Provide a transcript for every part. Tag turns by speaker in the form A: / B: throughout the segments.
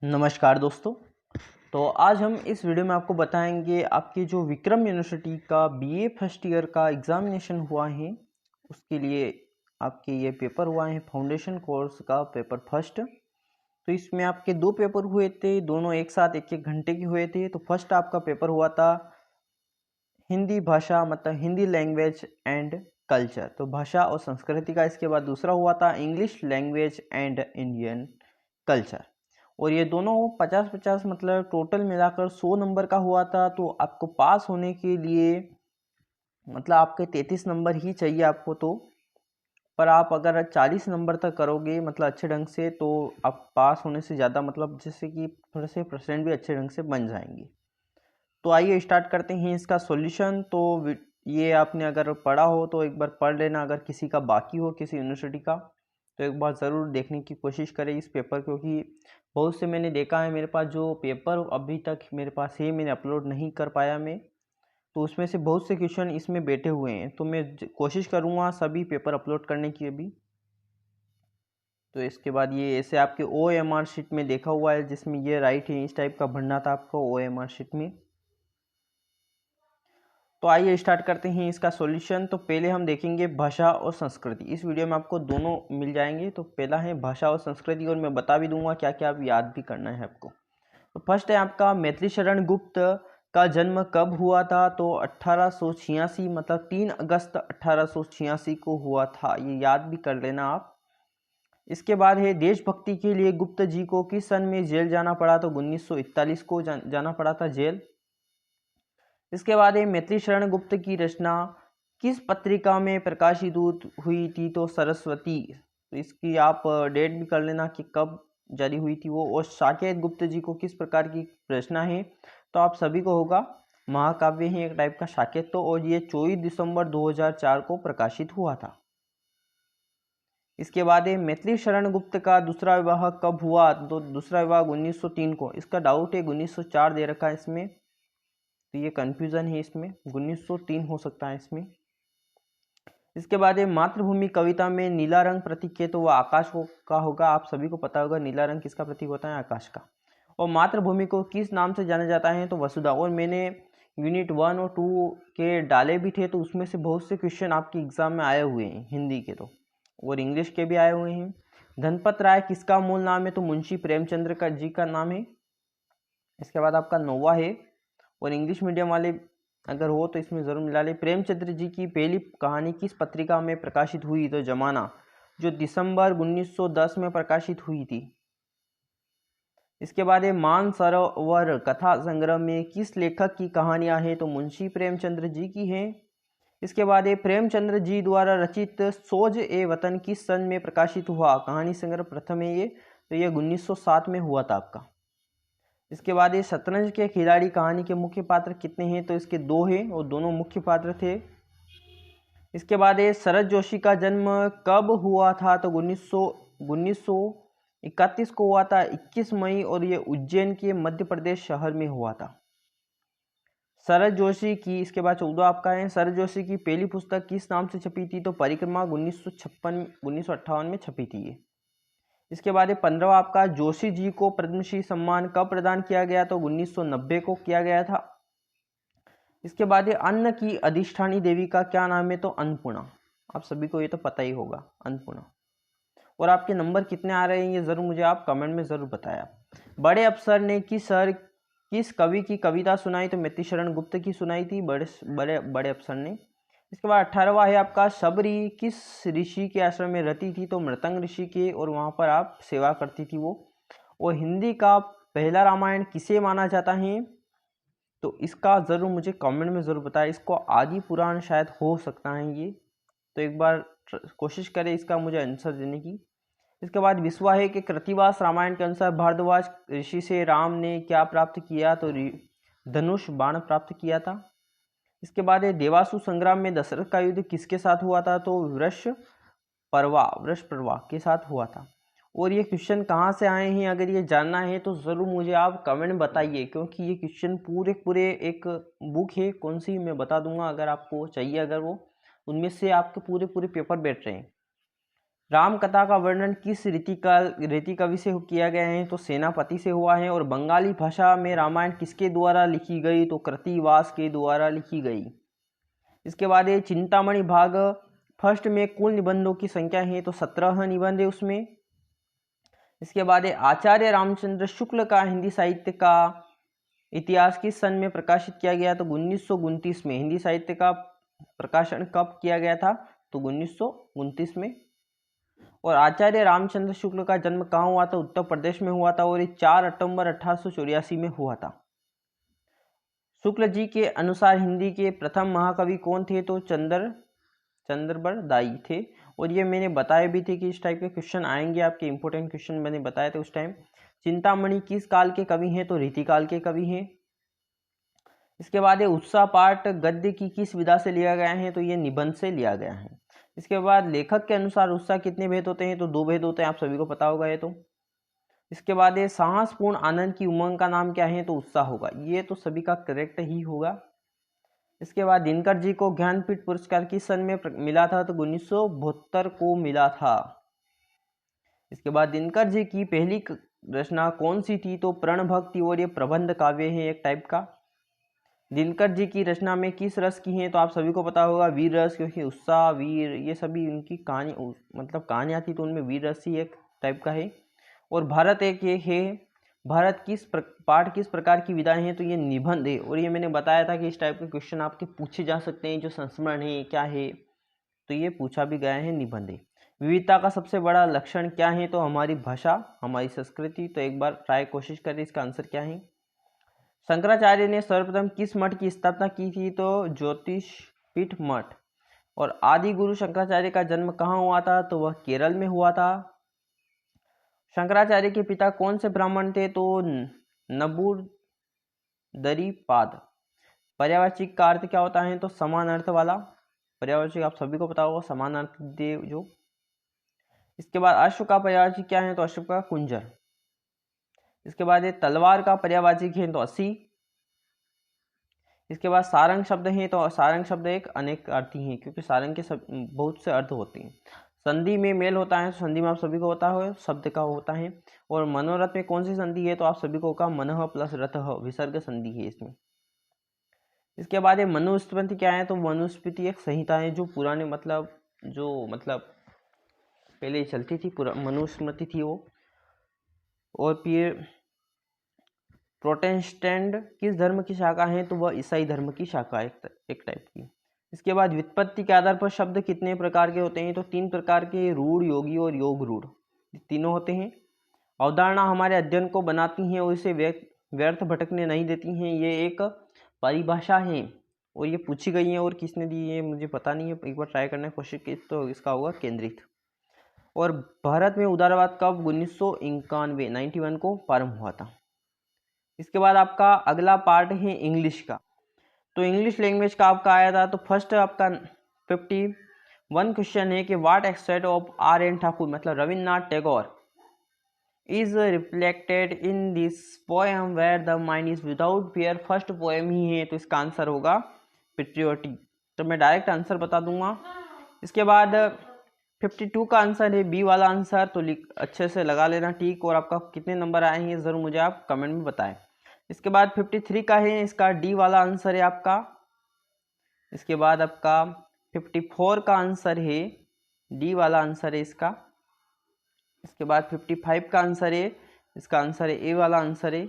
A: नमस्कार दोस्तों। तो आज हम इस वीडियो में आपको बताएंगे आपकी जो विक्रम यूनिवर्सिटी का बीए फर्स्ट ईयर का एग्जामिनेशन हुआ है उसके लिए आपके ये पेपर हुआ है फाउंडेशन कोर्स का पेपर फर्स्ट। तो इसमें आपके दो पेपर हुए थे, दोनों एक साथ एक एक घंटे के हुए थे। तो फर्स्ट आपका पेपर हुआ था हिंदी भाषा मतलब हिंदी लैंग्वेज एंड कल्चर, तो भाषा और संस्कृति का। इसके बाद दूसरा हुआ था English language and Indian culture. और ये दोनों 50-50 मतलब टोटल मिलाकर 100 नंबर का हुआ था। तो आपको पास होने के लिए मतलब आपके 33 नंबर ही चाहिए आपको। तो पर आप अगर 40 नंबर तक करोगे मतलब अच्छे ढंग से, तो आप पास होने से ज़्यादा मतलब जैसे कि थोड़े से परसेंट भी अच्छे ढंग से बन जाएंगे। तो आइए स्टार्ट करते हैं इसका सॉल्यूशन। तो ये आपने अगर पढ़ा हो तो एक बार पढ़ लेना, अगर किसी का बाकी हो किसी यूनिवर्सिटी का तो एक बार ज़रूर देखने की कोशिश करें इस पेपर, क्योंकि बहुत से मैंने देखा है मेरे पास जो पेपर अभी तक मेरे पास है, मैंने अपलोड नहीं कर पाया मैं, तो उसमें से बहुत से क्वेश्चन इसमें बैठे हुए हैं। तो मैं कोशिश करूँगा सभी पेपर अपलोड करने की अभी। तो इसके बाद ये ऐसे आपके OMR शीट में देखा हुआ है जिसमें ये राइट है, इस टाइप का भरना था आपको OMR शीट में। तो आइए स्टार्ट करते हैं इसका सॉल्यूशन। तो पहले हम देखेंगे भाषा और संस्कृति। इस वीडियो में आपको दोनों मिल जाएंगे। तो पहला है भाषा और संस्कृति, और मैं बता भी दूंगा क्या क्या आप याद भी करना है आपको। तो फर्स्ट है आपका मैथिली शरण गुप्त का जन्म कब हुआ था। तो 1886 मतलब 3 अगस्त 1886 को हुआ था, ये याद भी कर लेना आप। इसके बाद है देशभक्ति के लिए गुप्त जी को किस सन में जेल जाना पड़ा। तो 1941 को जाना पड़ा था जेल। इसके बाद ये मैथिली शरण गुप्त की रचना किस पत्रिका में प्रकाशित हुई थी। तो सरस्वती। तो इसकी आप डेट भी कर लेना कि कब जारी हुई थी वो। और साकेत गुप्त जी को किस प्रकार की रचना है, तो आप सभी को होगा महाकाव्य ही एक टाइप का साकेत। तो और ये 24 दिसंबर 2004 को प्रकाशित हुआ था। इसके बाद ये मैथिली शरण गुप्त का दूसरा विवाह कब हुआ। तो दूसरा विवाह 1903 को। इसका डाउट है 1904 दे रखा है इसमें, तो ये कंफ्यूजन है इसमें, 1903 हो सकता है इसमें। इसके बाद ये मातृभूमि कविता में नीला रंग प्रतीक है, तो वह आकाश का होगा। आप सभी को पता होगा नीला रंग किसका प्रतीक होता है, आकाश का। और मातृभूमि को किस नाम से जाना जाता है, तो वसुधा। और मैंने यूनिट 1 और 2 के डाले भी थे, तो उसमें से बहुत से क्वेश्चन आपके एग्जाम में आए हुए हैं, हिंदी के तो और इंग्लिश के भी आए हुए हैं। धनपत राय किसका मूल नाम है, तो मुंशी प्रेमचंद्र का जी का नाम है। इसके बाद आपका नोवा है, और इंग्लिश मीडियम वाले अगर हो तो इसमें ज़रूर मिला ले। प्रेमचंद्र जी की पहली कहानी किस पत्रिका में प्रकाशित हुई, तो जमाना, जो दिसंबर 1910 में प्रकाशित हुई थी। इसके बाद ये मानसरोवर कथा संग्रह में किस लेखक की कहानियां हैं, तो मुंशी प्रेमचंद्र जी की हैं। इसके बाद ये प्रेमचंद्र जी द्वारा रचित सोज ए वतन किस सन में प्रकाशित हुआ। कहानी संग्रह प्रथम है ये, तो ये 1907 में हुआ था आपका। इसके बाद ये शतरंज के खिलाड़ी कहानी के मुख्य पात्र कितने हैं, तो इसके 2 हैं और दोनों मुख्य पात्र थे। इसके बाद ये शरद जोशी का जन्म कब हुआ था, तो 1931 को हुआ था, 21 मई, और ये उज्जैन के मध्य प्रदेश शहर में हुआ था शरद जोशी की। इसके बाद 14 आपका है, शरद जोशी की पहली पुस्तक किस नाम से छपी थी, तो परिक्रमा 1958 में छपी थी ये। इसके बाद 15 आपका जोशी जी को पद्मश्री सम्मान कब प्रदान किया गया, तो 1990 को किया गया था। इसके बाद अन्न की अधिष्ठानी देवी का क्या नाम है, तो अन्नपूर्णा। आप सभी को ये तो पता ही होगा, अन्नपूर्णा। और आपके नंबर कितने आ रहे हैं ये जरूर मुझे आप कमेंट में जरूर बताया। बड़े अफसर ने किस कवि की कविता सुनाई, तो मैथिली शरण गुप्त की सुनाई थी बड़े अफसर ने। इसके बाद 18वां है आपका शबरी किस ऋषि के आश्रम में रहती थी, तो मृतंग ऋषि के, और वहां पर आप सेवा करती थी वो। और हिंदी का पहला रामायण किसे माना जाता है, तो इसका ज़रूर मुझे कमेंट में ज़रूर बताएं। इसको आदि पुराण शायद हो सकता है ये, तो एक बार कोशिश करें इसका मुझे आंसर देने की। इसके बाद विश्वा है कि कृतिवास रामायण के अनुसार भारद्वाज ऋषि से राम ने क्या प्राप्त किया, तो धनुष बाण प्राप्त किया था। इसके बाद देवासु संग्राम में दशरथ का युद्ध किसके साथ हुआ था, तो वृषपर्वा के साथ हुआ था। और ये क्वेश्चन कहाँ से आए हैं अगर ये जानना है तो ज़रूर मुझे आप कमेंट में बताइए, क्योंकि ये क्वेश्चन पूरे एक बुक है, कौन सी मैं बता दूंगा अगर आपको चाहिए, अगर वो उनमें से आपके पूरे पेपर बैठ रहे हैं। राम कथा का वर्णन किस रीति कवि से किया गया है? तो सेनापति से हुआ है। और बंगाली भाषा में रामायण किसके द्वारा लिखी गई? तो कृतिवास के द्वारा लिखी गई। इसके बाद ये चिंतामणि भाग फर्स्ट में कुल निबंधों की संख्या है तो 17 निबंध है उसमें। इसके बाद आचार्य रामचंद्र शुक्ल का हिंदी साहित्य का इतिहास किस सन में प्रकाशित किया गया? तो 1929 में। हिंदी साहित्य का प्रकाशन कब किया गया था? तो 1929 में। और आचार्य रामचंद्र शुक्ल का जन्म कहाँ हुआ था? उत्तर प्रदेश में हुआ था और ये 4 अक्टूबर 1884 में हुआ था। शुक्ल जी के अनुसार हिंदी के प्रथम महाकवि कौन थे? तो चंद्रबरदाई थे। और ये मैंने बताया भी थे कि इस टाइप के क्वेश्चन आएंगे आपके, इंपॉर्टेंट क्वेश्चन मैंने बताए थे उस टाइम। चिंतामणि किस काल के कवि हैं? तो रीतिकाल के कवि हैं। इसके बाद ये उत्साह पाठ गद्य की किस विधा से लिया गया है? तो ये निबंध से लिया गया है। इसके बाद लेखक के अनुसार उत्साह कितने भेद होते हैं? तो 2 भेद होते हैं, आप सभी को पता होगा ये तो। इसके बाद ये साहसपूर्ण आनंद की उमंग का नाम क्या है? तो उत्साह होगा। ये तो सभी का करेक्ट ही होगा। इसके बाद दिनकर जी को ज्ञानपीठ पुरस्कार किस सन में मिला था? तो 1972 को मिला था। इसके बाद दिनकर जी की पहली रचना कौन सी थी? तो प्रण भक्ति, और ये प्रबंध काव्य है एक टाइप का। दिनकर जी की रचना में किस रस की है? तो आप सभी को पता होगा वीर रस, क्योंकि उत्साह वीर ये सभी उनकी कहानी मतलब कहानियाँ थी तो उनमें वीर रस ही एक टाइप का है। और भारत एक ये है, भारत पाठ किस प्रकार की विधाएं हैं? तो ये निबंध है। और ये मैंने बताया था कि इस टाइप के क्वेश्चन आपके पूछे जा सकते हैं। जो संस्मरण है क्या है? तो ये पूछा भी गया है, निबंध है। विविधता का सबसे बड़ा लक्षण क्या है? तो हमारी भाषा, हमारी संस्कृति। तो एक बार ट्राई कोशिश करें, इसका आंसर क्या है? शंकराचार्य ने सर्वप्रथम किस मठ की स्थापना की थी? तो ज्योतिषपीठ मठ। और आदि गुरु शंकराचार्य का जन्म कहाँ हुआ था? तो वह केरल में हुआ था। शंकराचार्य के पिता कौन से ब्राह्मण थे? तो नबूदरीपाद। पर्यायवाची का अर्थ क्या होता है? तो समान अर्थ वाला। पर्यायवाची आप सभी को पता होगा, समान अर्थ दे जो। इसके बाद अश्व का पर्यायवाची क्या है? तो अश्व का कुंजर। इसके बाद ये तलवार का पर्यायवाची है तो 80। इसके बाद सारंग शब्द है तो सारंग शब्द एक अनेक अर्थी है, क्योंकि सारंग के बहुत से अर्थ होते हैं। संधि में मेल होता है तो संधि में आप सभी को होता है शब्द का होता है। और मनोरथ में कौन सी संधि है? तो आप सभी को होगा मनः प्लस रथः, विसर्ग संधि है इसमें। इसके बाद ये मनुस्मृति क्या है? तो मनुस्मृति एक संहिता है जो पुराने मतलब पहले चलती थी, मनुस्मृति थी वो। और फिर प्रोटेस्टेंट किस धर्म की शाखा है? तो वह ईसाई धर्म की शाखा है एक टाइप की। इसके बाद व्युत्पत्ति के आधार पर शब्द कितने प्रकार के होते हैं? तो 3 प्रकार के, रूढ़, योगी और योग रूढ़, तीनों होते हैं। अवधारणा हमारे अध्ययन को बनाती हैं और इसे व्यर्थ भटकने नहीं देती हैं। ये एक परिभाषा है और ये पूछी गई है। और किसने दी है मुझे पता नहीं है, एक बार ट्राई करने की कोशिश की तो इसका होगा केंद्रित। और भारत में उदारवाद कब? 1991 को प्रारंभ हुआ था। इसके बाद आपका अगला पार्ट है इंग्लिश का। तो इंग्लिश लैंग्वेज का आपका आया था। तो फर्स्ट आपका 51 क्वेश्चन है कि what extent of R.N. Thakur मतलब Rabindranath Tagore is reflected in this poem where the mind is without fear. First poem ही है तो इसका आंसर होगा पेट्रियोटिक। तो मैं डायरेक्ट आंसर बता दूंगा। इसके बाद 52 का आंसर है बी वाला आंसर, तो अच्छे से लगा लेना टिक। और आपका कितने नंबर आए हैं ज़रूर मुझे आप कमेंट में बताएं। इसके बाद 53 का है, इसका डी वाला आंसर है आपका। इसके बाद आपका 54 का आंसर है, डी वाला आंसर है इसका। इसके बाद 55 का आंसर है, इसका आंसर है ए वाला आंसर है।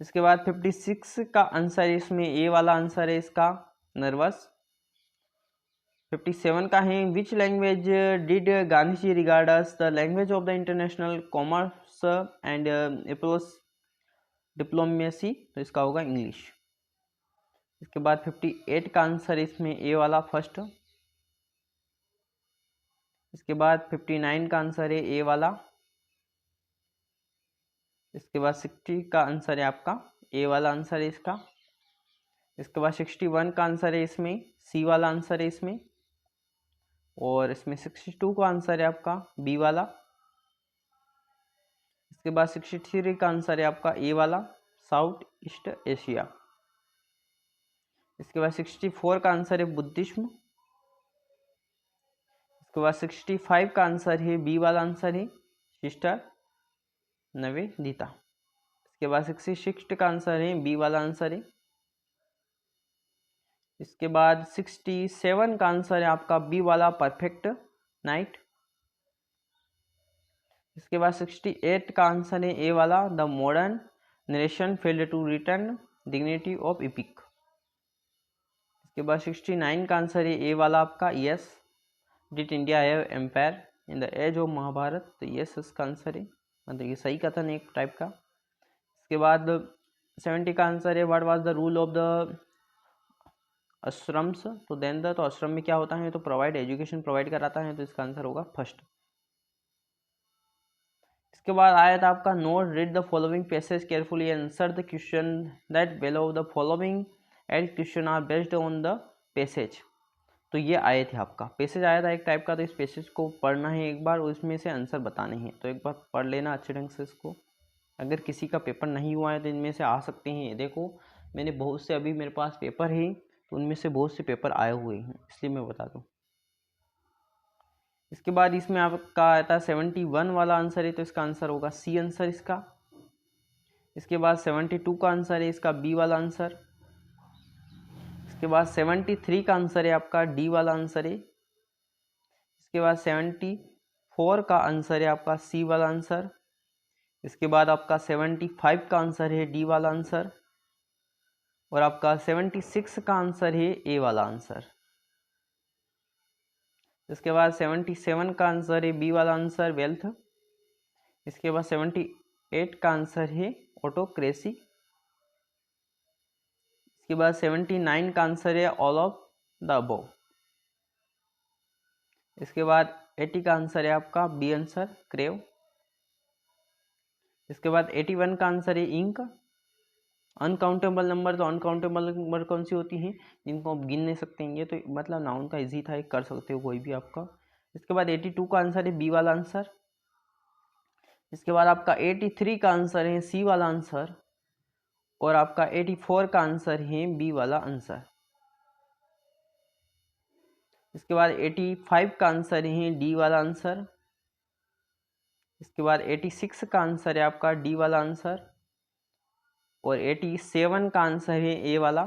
A: इसके बाद 56 का आंसर है, इसमें ए वाला आंसर है इसका, नर्वस। 57 का है which language did Gandhi ji regard as the language of the international commerce and diplomacy. तो इसका होगा इंग्लिश। इसके बाद 58 का आंसर इसमें ए वाला फर्स्ट। इसके बाद 59 का आंसर है ए वाला। इसके बाद 60 का आंसर है आपका ए वाला आंसर है इसका। इसके बाद 61 का आंसर है इसमें सी वाला आंसर है इसमें। और इसमें 62 का आंसर है आपका बी वाला। इसके बाद 63 का आंसर है आपका ए वाला, साउथ ईस्ट एशिया। इसके बाद 64 का आंसर है बुद्धिज्म। उसके बाद 65 का आंसर है बी वाला आंसर है सिस्टर निवेदिता। इसके बाद 66 का आंसर है बी वाला आंसर है। इसके बाद 67 का आंसर है आपका बी वाला परफेक्ट नाइट। इसके बाद 68 का आंसर है ए वाला the modern narration failed to return dignity of epic. इसके बाद 69 का आंसर है ए वाला आपका yes did India have empire in the age of Mahabharata. तो यस इसका आंसर है, मतलब ये सही कथन है एक टाइप का। इसके बाद 70 का आंसर है what was the rule of the ashrams. तो देन द तो आश्रम में क्या होता है, तो प्रोवाइड एजुकेशन प्रोवाइड कराता है, तो इसका आंसर होगा फर्स्ट। इसके बाद आया था आपका note read the following passage carefully answer the question that below the following ad question are based on the passage. तो ये आए थे आपका पैसेज आया था एक टाइप का, तो इस पैसेज को पढ़ना है एक बार और इसमें से आंसर बताने हैं। तो एक बार पढ़ लेना अच्छे ढंग से इसको, अगर किसी का पेपर नहीं हुआ है तो इनमें से आ सकते हैं। देखो मैंने बहुत से अभी मेरे पास पेपर है, तो उनमें से बहुत से पेपर आए हुए हैं, इसलिए मैं बता दूँ। इसके बाद इसमें आपका आया था 71 वाला आंसर है, तो इसका आंसर होगा सी आंसर इसका। इसके बाद 72 का आंसर है इसका बी वाला आंसर। इसके बाद 73 का आंसर है आपका डी वाला आंसर है। इसके बाद 74 का आंसर है आपका सी वाला आंसर। इसके बाद आपका 75 का आंसर है डी वाला आंसर और आपका 76 का आंसर है ए वाला आंसर। इसके बाद 77 का आंसर है बी वाला आंसर वेल्थ। इसके बाद 78 का आंसर है ऑटोक्रेसी। इसके बाद 79 का आंसर है ऑल ऑफ द अबव। इसके बाद 80 का आंसर है आपका बी आंसर क्रेव। इसके बाद 81 का आंसर है इंक। अनकाउंटेबल नंबर, तो अनकाउंटेबल नंबर कौन सी होती हैं जिनको आप गिन नहीं सकते हैं, ये तो मतलब नाउन का इजी था, कर सकते हो कोई भी आपका। इसके बाद 82 का आंसर है बी वाला आंसर। इसके बाद आपका 83 का आंसर है सी वाला आंसर और आपका 84 का आंसर है बी वाला आंसर। इसके बाद 85 का आंसर है डी वाला आंसर। इसके बाद 86 का आंसर है आपका डी वाला आंसर और 87 का आंसर है ए वाला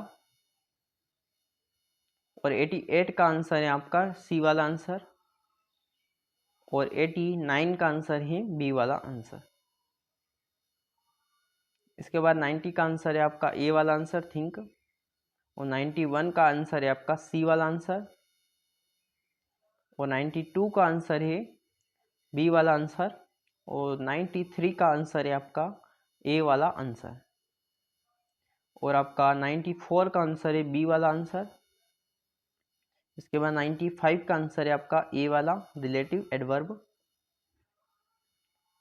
A: और 88 का आंसर है आपका सी वाला आंसर और 89 का आंसर है बी वाला आंसर। इसके बाद 90 का आंसर है आपका ए वाला आंसर थिंक और 91 का आंसर है आपका सी वाला आंसर और 92 का आंसर है बी वाला आंसर और 93 का आंसर है आपका ए वाला आंसर और आपका 94 का आंसर है बी वाला आंसर। इसके बाद 95 का आंसर है आपका ए वाला रिलेटिव एडवर्ब।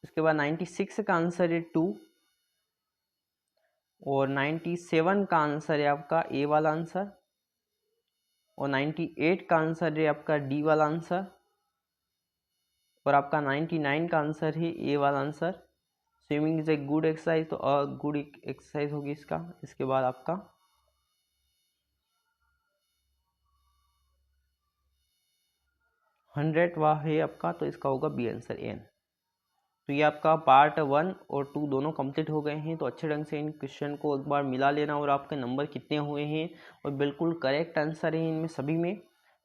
A: इसके बाद 96 का आंसर है टू और 97 का आंसर है आपका ए वाला आंसर और 98 का आंसर है आपका डी वाला आंसर और आपका 99 का आंसर है ए वाला answer. Swimming is a good exercise, तो गुड एक्सरसाइज होगी इसका। इसके बाद आपका 100 वाह है आपका, तो इसका होगा बी आंसर एन। तो ये आपका पार्ट 1 और 2 दोनों कंप्लीट हो गए हैं। तो अच्छे ढंग से इन क्वेश्चन को एक बार मिला लेना और आपके नंबर कितने हुए हैं और बिल्कुल करेक्ट आंसर है इनमें सभी में,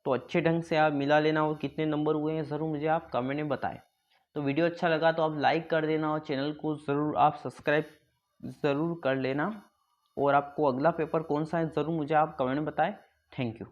A: तो अच्छे ढंग से आप मिला लेना और कितने नंबर हुए हैं ज़रूर मुझे आप कमेंट में बताएं। तो वीडियो अच्छा लगा तो आप लाइक कर देना और चैनल को ज़रूर आप सब्सक्राइब ज़रूर कर लेना और आपको अगला पेपर कौन सा है ज़रूर मुझे आप कमेंट में बताएं। Thank you.